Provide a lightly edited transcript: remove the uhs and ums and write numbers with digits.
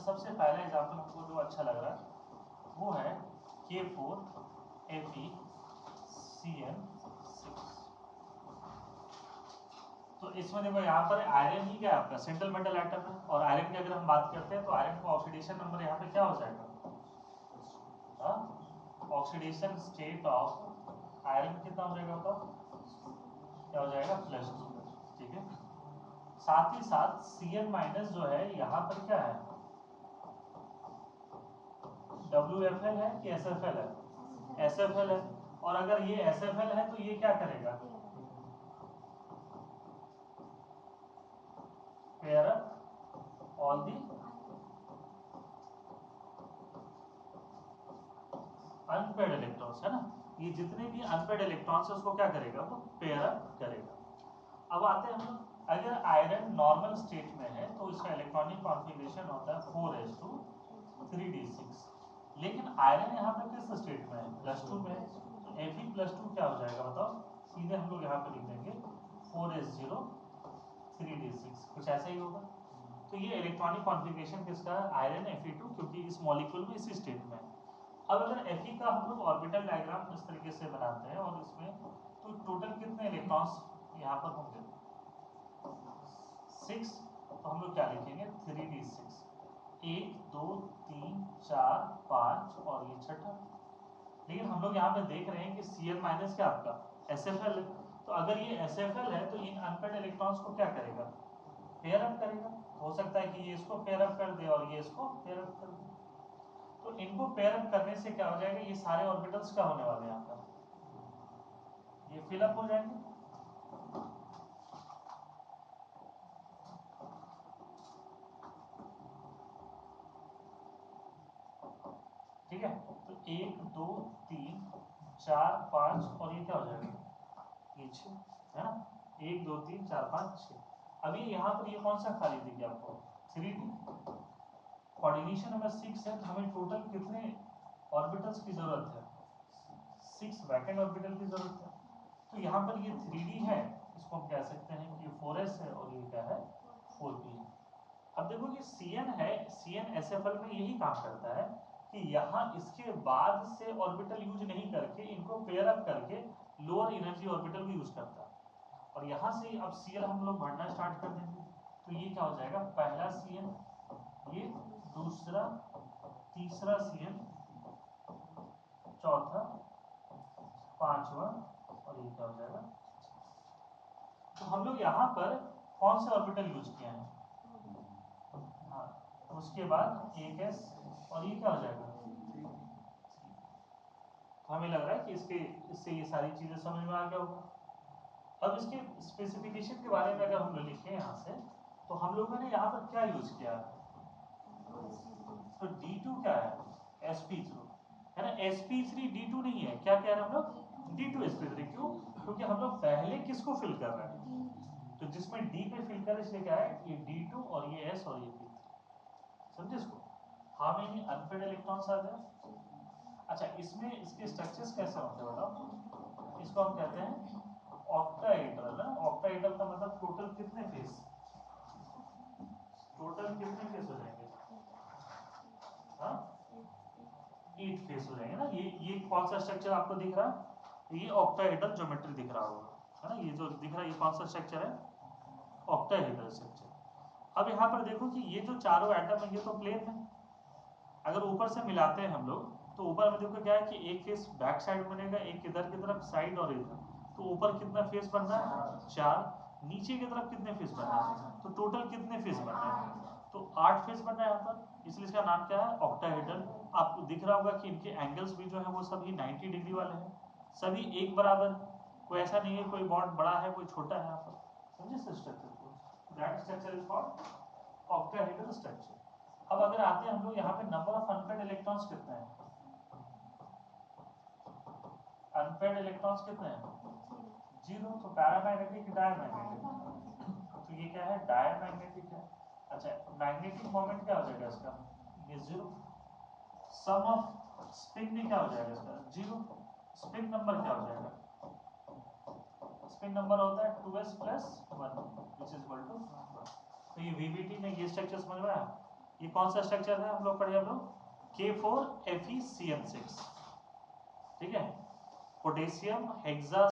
सबसे पहला एग्जाम्पल हमको जो अच्छा लग रहा है वो है K4Fe(CN)6। तो इसमें देखो यहाँ पर आयरन ही क्या है आपका सेंट्रल मेटल एटम है, और आयरन की अगर हम बात करते हैं तो आयरन का ऑक्सीडेशन नंबर यहाँ पे क्या हो जाएगा, ऑक्सीडेशन स्टेट ऑफ आयरन कितना हो जाएगा बताओ, क्या हो जाएगा +2। ठीक है, साथ ही साथ Cn- जो है यहाँ पर क्या है, WFL है कि SFL है, SFL है। और अगर ये SFL है तो ये क्या करेगा, pair up all the unpaired electrons, है ना, ये जितने भी अनपेड इलेक्ट्रॉन्स है उसको क्या करेगा, वो पेयर अप करेगा। अब आते हैं हम लोग, अगर आयरन नॉर्मल स्टेट में है तो इसका इलेक्ट्रॉनिक कॉन्फ़िगरेशन होता है 4s2 3d6, लेकिन आयरन यहाँ पे किस स्टेट में है, +2 में है, तो Fe+2 क्या हो जाएगा बताओ, सीधे हम लोग यहाँ पे लिख देंगे 4s0 3d6, कुछ ऐसा ही होगा। तो ये इलेक्ट्रॉनिक कॉन्फ़िगरेशन किसका है, आयरन Fe2, क्योंकि इस मॉलिक्यूल में इसी स्टेट में है। अब अगर Fe का हम लोग ऑर्बिटल डायग्राम इस तरीके से बनाते हैं और इसमें तो टोटल कितने इलेक्ट्रॉन्स यहाँ पर होंगे, 6, तो हम लोग क्या लिखेंगे 3d6, 1 2 3 4 5 और ये छठा। लेकिन हम लोग यहाँ पे देख रहे हैं कि Cl- क्या आपका SFL है, तो अगर ये SFL है तो इन अनपेड इलेक्ट्रॉन्स को क्या करेगा, पेयर अप करेगा। हो सकता है कि ये इसको पेयर अप कर दे और ये इसको पेयर अप कर दे, तो इनको पेयर अप करने से क्या हो जाएगा, ये सारे ऑर्बिटल्स क्या होने वाले हैं यहाँ पर, ये फिलअप हो जाएंगे। ठीक है, तो 1 2 3 4 5 और ये क्या हो जाएगा, ये 6, है ना, 1 2 3 4 5 6। अभी यहाँ पर ये कौन सा खाली दिख गया आपको, 3D। कोऑर्डिनेशन नंबर 6 है, तो हमें टोटल कितने ऑर्बिटल्स की जरूरत है, 6 वैकेंट ऑर्बिटल की जरूरत है। तो यहाँ पर ये 3D है, इसको हम कह सकते हैं कि 4s है और ये क्या है 4p है। अब देखो ये Cn है, Cn SFL में यही काम करता है कि यहाँ इसके बाद से ऑर्बिटल यूज नहीं करके इनको पेयर अप करके लोअर एनर्जी ऑर्बिटल भी यूज करता है। और यहाँ से अब Cl हम लोग बढ़ना स्टार्ट कर देंगे, तो ये क्या हो जाएगा, पहला Cn, ये दूसरा, तीसरा Cn, चौथा, पांचवा और ये क्या हो जाएगा। तो हम लोग यहाँ पर कौन से ऑर्बिटल यूज किए हैं, हाँ, उसके बाद 1s और ये क्या हो जाएगा, तो हमें लग रहा है कि इससे ये सारी चीजें समझ में आ गया होगा। अब इसके स्पेसिफिकेशन के बारे में अगर हम लोग लिखें यहाँ से, तो हम लोगों ने यहाँ पर क्या यूज किया, तो D2 क्या है, sp3, है ना, sp3 D2 नहीं है, क्या कह रहे हैं हम लोग, D2 sp3, क्यों, क्योंकि हम लोग पहले किसको फिल कर रहे हैं, तो जिसमें D पे फिल कर इसलिए क्या है, ये D2 और ये S और ये P3, समझे इसको। हाउ मेनी अनपेड इलेक्ट्रॉन्स आ गए। अच्छा, इसमें इसके स्ट्रक्चर्स कैसे होते हैं बताओ, इसको हम कहते हैं ऑक्टाहेड्रल ना, ऑक्टाहेड्रल का मतलब टोटल कितने फेस, टोटल कितने फेस हो जाएंगे, हाँ 8 फेस हो जाएंगे ना। ये कौन सा स्ट्रक्चर आपको दिख रहा है, ये ऑक्टाहेड्रल ज्योमेट्री दिख रहा होगा, है ना, ये जो दिख रहा है ये कौन सा स्ट्रक्चर है, ऑक्टाहेड्रल स्ट्रक्चर। अब यहाँ पर देखो कि ये जो चारों एटम है ये तो प्लेन है, अगर ऊपर से मिलाते हैं हम लोग तो ऊपर में देखो क्या है कि एक फेस बैक साइड बनेगा, एक इधर की तरफ साइड और इधर, तो ऊपर कितना फेस बन रहा है 4, नीचे की तरफ कितने फेस बन रहा है, तो टोटल कितने फेस बन रहे हैं, तो 8 फेस बन रहा है यहाँ पर, इसलिए इसका नाम क्या है ऑक्टाहेड्रल। आपको दिख रहा होगा कि इनके एंगल्स भी जो है वो सभी 90 डिग्री वाले हैं, सभी एक बराबर, कोई ऐसा नहीं है कोई बॉन्ड बड़ा है कोई छोटा है यहाँ पर, समझे स्ट्रक्चर को, that structure is called octahedral structure. अब अगर आते हैं हम लोग यहाँ पे नंबर ऑफ अनपेड इलेक्ट्रॉन्स कितने हैं, अनपेड इलेक्ट्रॉन्स कितने हैं 0, तो पैरामैग्नेटिक डायमैग्नेटिक, तो ये क्या है डायमैग्नेटिक है। अच्छा, मैग्नेटिक मोमेंट क्या हो जाएगा इसका, ये 0, सम ऑफ स्पिन भी क्या हो जाएगा इसका 0, स्पिन नंबर क्या हो जाएगा, स्पिन नंबर होता है 2s + 1 which is equal to 1। तो ये VBT में ये स्ट्रक्चर समझ में आया। ये कौन सा स्ट्रक्चर है हम लोग पढ़े हम लोग K4FeCN6, ठीक है, पोटेशियम हेक्सा